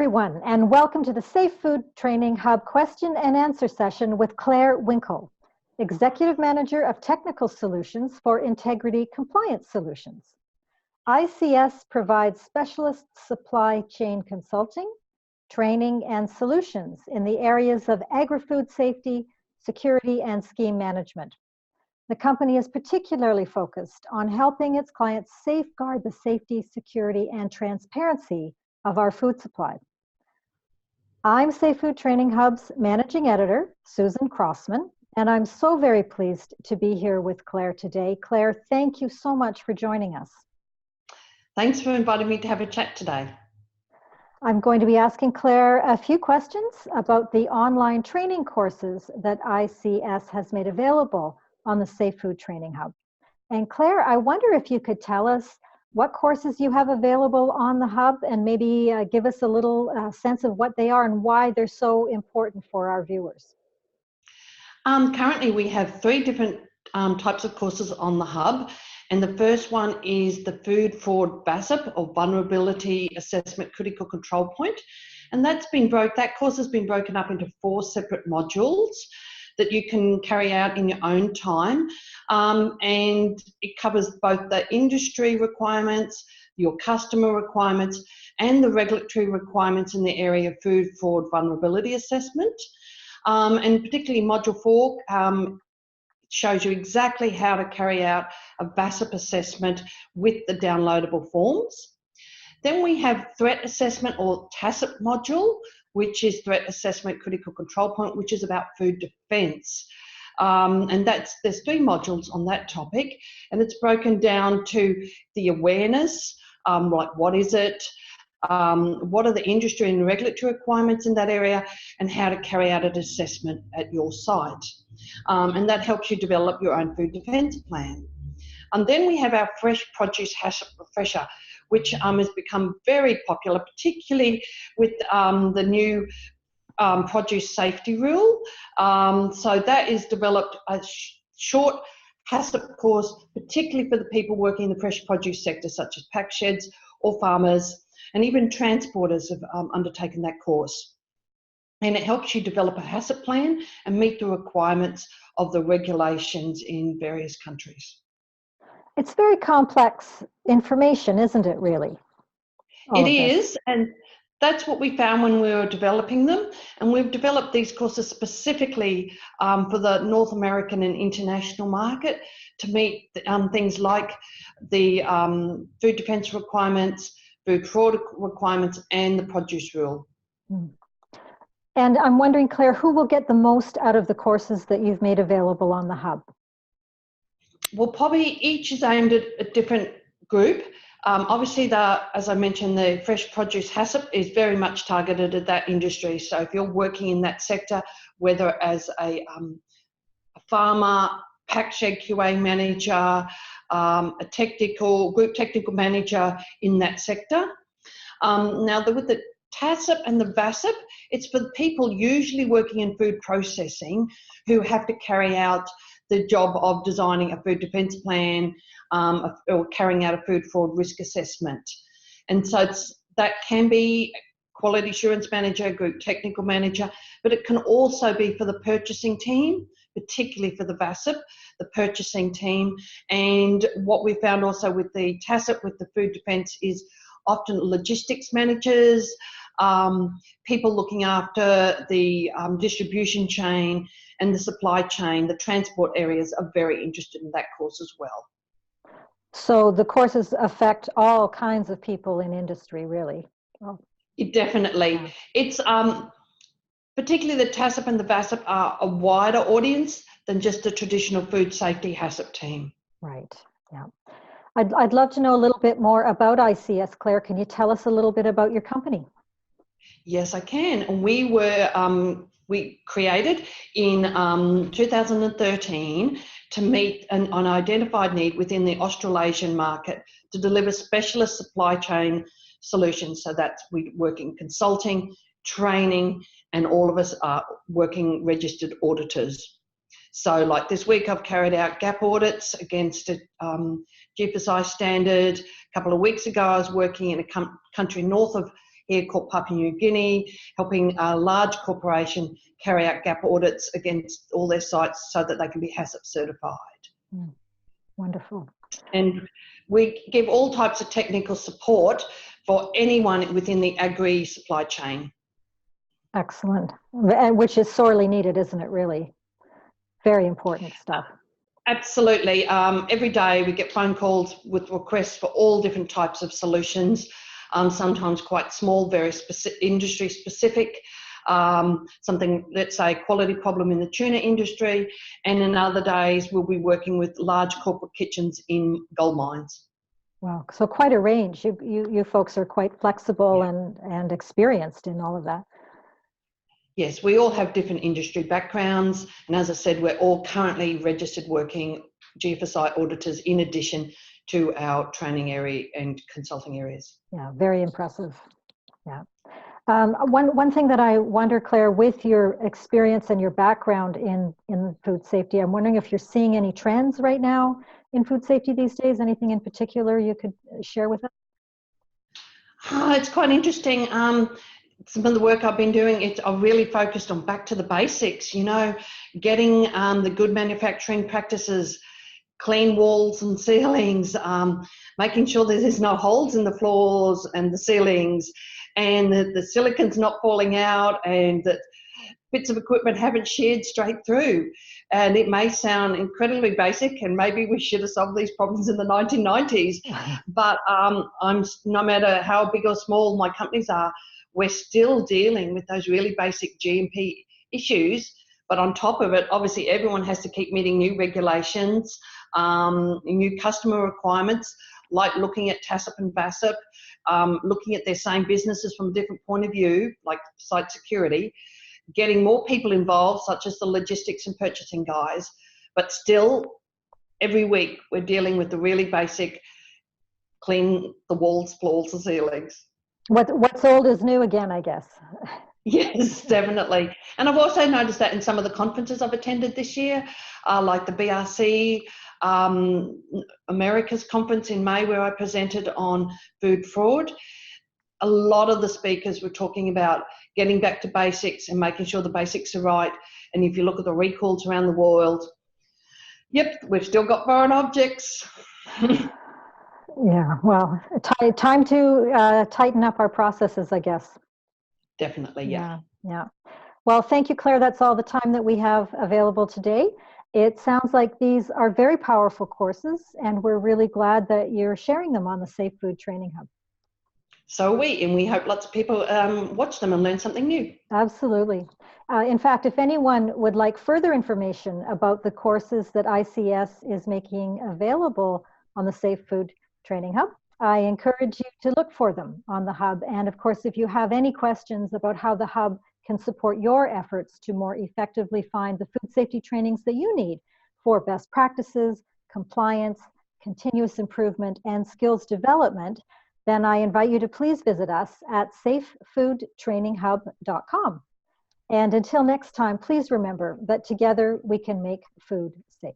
everyone, and welcome to the Safe Food Training Hub question and answer session with Clare Winkel, Executive Manager of Technical Solutions for Integrity Compliance Solutions. ICS provides specialist supply chain consulting, training, and solutions in the areas of agri-food safety, security, and scheme management. The company is particularly focused on helping its clients safeguard the safety, security, and transparency of our food supply. I'm Safe Food Training Hub's Managing Editor, Susan Crossman, and I'm so very pleased to be here with Clare today. Clare, thank you so much for joining us. Thanks for inviting me to have a chat today. I'm going to be asking Clare a few questions about the online training courses that ICS has made available on the Safe Food Training Hub. And Clare, I wonder if you could tell us what courses you have available on the Hub and maybe give us a little sense of what they are and why they're so important for our viewers. Currently we have three different types of courses on the Hub, and the first one is the Food Fraud VASP, or Vulnerability Assessment Critical Control Point, and that course has been broken up into 4 separate modules that you can carry out in your own time, and it covers both the industry requirements, your customer requirements, and the regulatory requirements in the area of food fraud vulnerability assessment. And particularly Module 4 shows you exactly how to carry out a VASP assessment with the downloadable forms. Then we have Threat Assessment, or TACIP module, which is Threat Assessment Critical Control Point, which is about food defence. And there's 3 modules on that topic, and it's broken down to the awareness, like what is it, what are the industry and regulatory requirements in that area, and how to carry out an assessment at your site. And that helps you develop your own food defence plan. And then we have our Fresh Produce HACCP Refresher, which has become very popular, particularly with the new produce safety rule. So that is developed a short HACCP course, particularly for the people working in the fresh produce sector, such as pack sheds or farmers, and even transporters have undertaken that course. And it helps you develop a HACCP plan and meet the requirements of the regulations in various countries. It's very complex information, isn't it, really? It is, and that's what we found when we were developing them. And we've developed these courses specifically for the North American and international market to meet things like the food defence requirements, food fraud requirements, and the produce rule. And I'm wondering, Clare, who will get the most out of the courses that you've made available on the Hub? Well, probably each is aimed at a different group. Obviously, as I mentioned, the fresh produce HACCP is very much targeted at that industry. So if you're working in that sector, whether as a farmer, pack shed QA manager, a group technical manager in that sector. Now, with the TACIP and the VASP, it's for the people usually working in food processing who have to carry out the job of designing a food defence plan or carrying out a food fraud risk assessment. And so that can be quality assurance manager, group technical manager, but it can also be for the purchasing team, particularly for the VASP, the purchasing team. And what we found also with the TACIP, with the food defence, is often logistics managers, people looking after the distribution chain and the supply chain, the transport areas are very interested in that course as well. So the courses affect all kinds of people in industry, really. It definitely. It's particularly the TACIP and the VASP are a wider audience than just a traditional food safety HACCP team. Right, yeah. I'd love to know a little bit more about ICS. Clare, can you tell us a little bit about your company? Yes, I can. We created in 2013 to meet an identified need within the Australasian market to deliver specialist supply chain solutions. So that's we work in consulting, training, and all of us are working registered auditors. So like this week I've carried out gap audits against a GFSI standard. A couple of weeks ago I was working in a country north of here called Papua New Guinea, helping a large corporation carry out gap audits against all their sites so that they can be HACCP certified. Wonderful. And we give all types of technical support for anyone within the agri supply chain. Excellent. And which is sorely needed, isn't it, really? Very important stuff. Absolutely. Every day we get phone calls with requests for all different types of solutions, sometimes quite small, very industry specific, something, let's say, quality problem in the tuna industry, and in other days we'll be working with large corporate kitchens in gold mines. Wow, so quite a range. You folks are quite flexible and experienced in all of that. Yes, we all have different industry backgrounds, and as I said, we're all currently registered working GFSI auditors in addition to our training area and consulting areas. Yeah, very impressive. Yeah. One thing that I wonder, Claire, with your experience and your background in food safety, I'm wondering if you're seeing any trends right now in food safety these days. Anything in particular you could share with us? It's quite interesting. Some of the work I've been doing, I've really focused on back to the basics, you know, getting the good manufacturing practices, clean walls and ceilings, making sure that there's no holes in the floors and the ceilings, and that the silicon's not falling out, and that bits of equipment haven't sheared straight through. And it may sound incredibly basic, and maybe we should have solved these problems in the 1990s, but no matter how big or small my companies are, we're still dealing with those really basic GMP issues. But on top of it, obviously everyone has to keep meeting new regulations, new customer requirements, like looking at TACCP and BASIP, looking at their same businesses from a different point of view, like site security, getting more people involved, such as the logistics and purchasing guys. But still, every week we're dealing with the really basic, clean the walls, floors, and ceilings. What's old is new again, I guess. Yes, definitely. And I've also noticed that in some of the conferences I've attended this year, like the BRC America's conference in May, where I presented on food fraud. A lot of the speakers were talking about getting back to basics and making sure the basics are right. And if you look at the recalls around the world, yep, we've still got foreign objects. Yeah, well, time to tighten up our processes, I guess. Definitely, yeah. Yeah. Well, thank you, Claire. That's all the time that we have available today. It sounds like these are very powerful courses, and we're really glad that you're sharing them on the Safe Food Training Hub. So are we, and we hope lots of people watch them and learn something new. Absolutely. In fact, if anyone would like further information about the courses that ICS is making available on the Safe Food Training Hub, I encourage you to look for them on the Hub. And of course, if you have any questions about how the Hub can support your efforts to more effectively find the food safety trainings that you need for best practices, compliance, continuous improvement, and skills development, then I invite you to please visit us at safefoodtraininghub.com. And until next time, please remember that together we can make food safe.